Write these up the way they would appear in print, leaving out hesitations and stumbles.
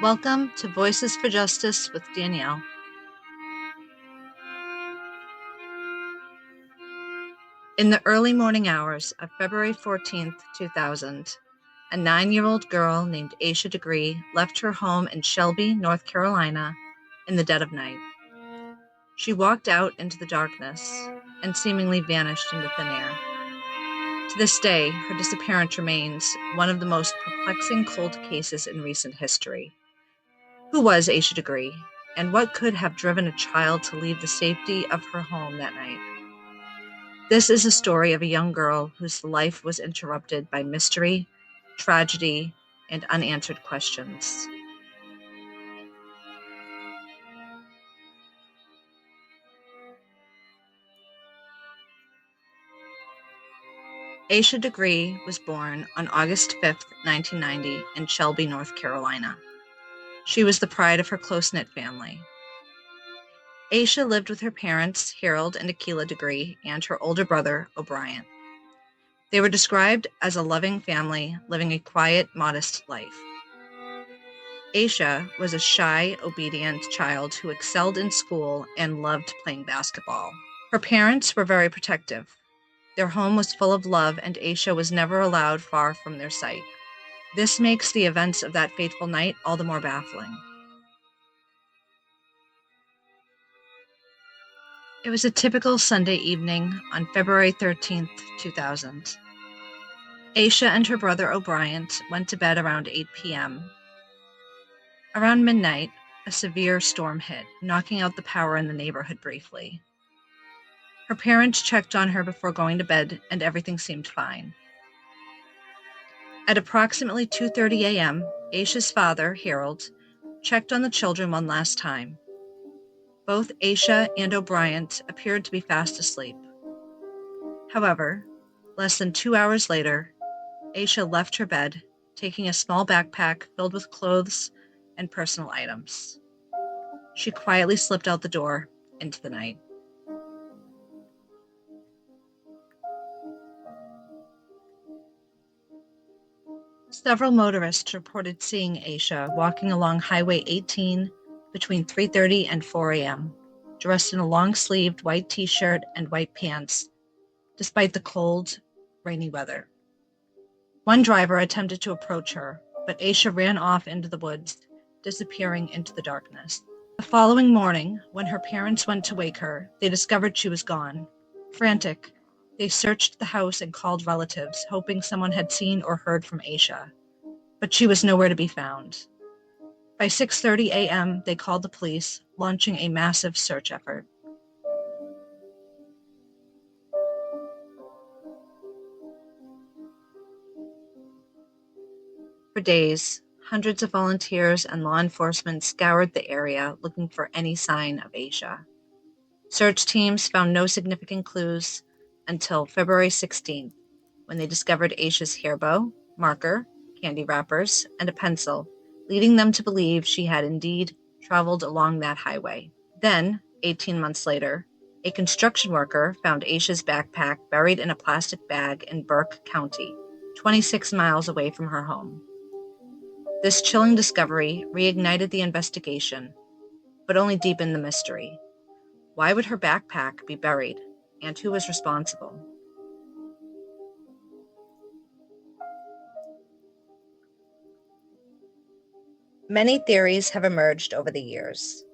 Welcome to Voices for Justice with Danielle. In the early morning hours of February 14th, 2000, a 9-year-old girl named Asha Degree left her home in Shelby, North Carolina, in the dead of night. She walked out into the darkness and seemingly vanished into thin air. To this day, her disappearance remains one of the most perplexing cold cases in recent history. Who was Asha Degree, and what could have driven a child to leave the safety of her home that night? This is a story of a young girl whose life was interrupted by mystery, tragedy, and unanswered questions. Asha Degree was born on August 5th, 1990, in Shelby, North Carolina. She was the pride of her close-knit family. Asha lived with her parents, Harold and Akila Degree, and her older brother, O'Brien. They were described as a loving family living a quiet, modest life. Asha was a shy, obedient child who excelled in school and loved playing basketball. Her parents were very protective. Their home was full of love, and Asha was never allowed far from their sight. This makes the events of that fateful night all the more baffling. It was a typical Sunday evening on February 13th, 2000. Asha and her brother O'Brien went to bed around 8 p.m. Around midnight, a severe storm hit, knocking out the power in the neighborhood briefly. Her parents checked on her before going to bed, and everything seemed fine. At approximately 2:30 a.m., Asha's father, Harold, checked on the children one last time. Both Asha and O'Brien appeared to be fast asleep. However, less than 2 hours later, Asha left her bed, taking a small backpack filled with clothes and personal items. She quietly slipped out the door into the night. Several motorists reported seeing Asha walking along Highway 18 between 3:30 and 4 a.m., dressed in a long-sleeved white t-shirt and white pants, despite the cold, rainy weather. One driver attempted to approach her, but Asha ran off into the woods, disappearing into the darkness. The following morning, when her parents went to wake her, they discovered she was gone. Frantic, they searched the house and called relatives, hoping someone had seen or heard from Asha. But she was nowhere to be found. By 6:30 a.m., they called the police, launching a massive search effort. For days, hundreds of volunteers and law enforcement scoured the area looking for any sign of Asha. Search teams found no significant clues until February 16th, when they discovered Asha's hair bow, marker, candy wrappers, and a pencil, leading them to believe she had indeed traveled along that highway. Then, 18 months later, a construction worker found Asha's backpack buried in a plastic bag in Burke County, 26 miles away from her home. This chilling discovery reignited the investigation, but only deepened the mystery. Why would her backpack be buried, and who was responsible? Many theories have emerged over the years.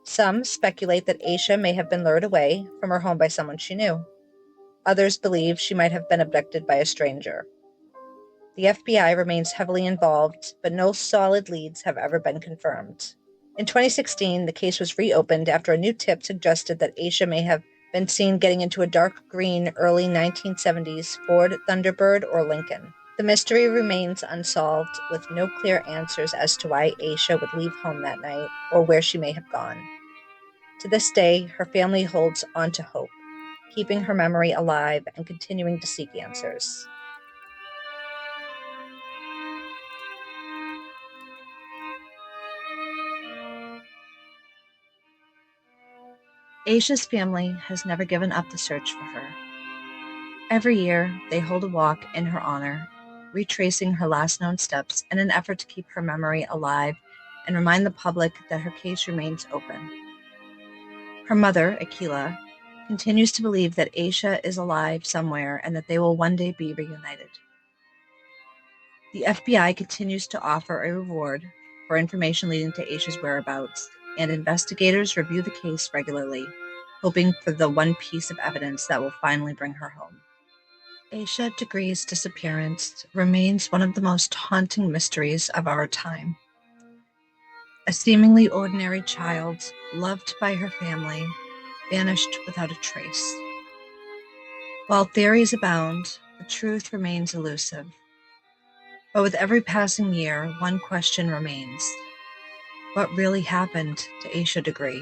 Some speculate that Asha may have been lured away from her home by someone she knew. Others believe she might have been abducted by a stranger. The FBI remains heavily involved, but no solid leads have ever been confirmed. In 2016, the case was reopened after a new tip suggested that Asha may have been seen getting into a dark green early 1970s Ford Thunderbird or Lincoln. The mystery remains unsolved, with no clear answers as to why Asha would leave home that night or where she may have gone. To this day, her family holds on to hope, keeping her memory alive and continuing to seek answers. Asha's family has never given up the search for her. Every year, they hold a walk in her honor, retracing her last known steps in an effort to keep her memory alive and remind the public that her case remains open. Her mother, Akila, continues to believe that Asha is alive somewhere and that they will one day be reunited. The FBI continues to offer a reward for information leading to Asha's whereabouts, and investigators review the case regularly, hoping for the one piece of evidence that will finally bring her home. Asha Degree's disappearance remains one of the most haunting mysteries of our time. A seemingly ordinary child, loved by her family, vanished without a trace. While theories abound, the truth remains elusive. But with every passing year, one question remains. What really happened to Asha Degree?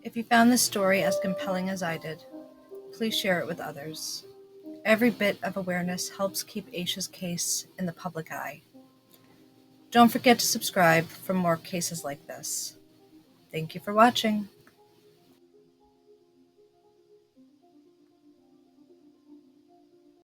If you found this story as compelling as I did, please share it with others. Every bit of awareness helps keep Asha's case in the public eye. Don't forget to subscribe for more cases like this. Thank you for watching.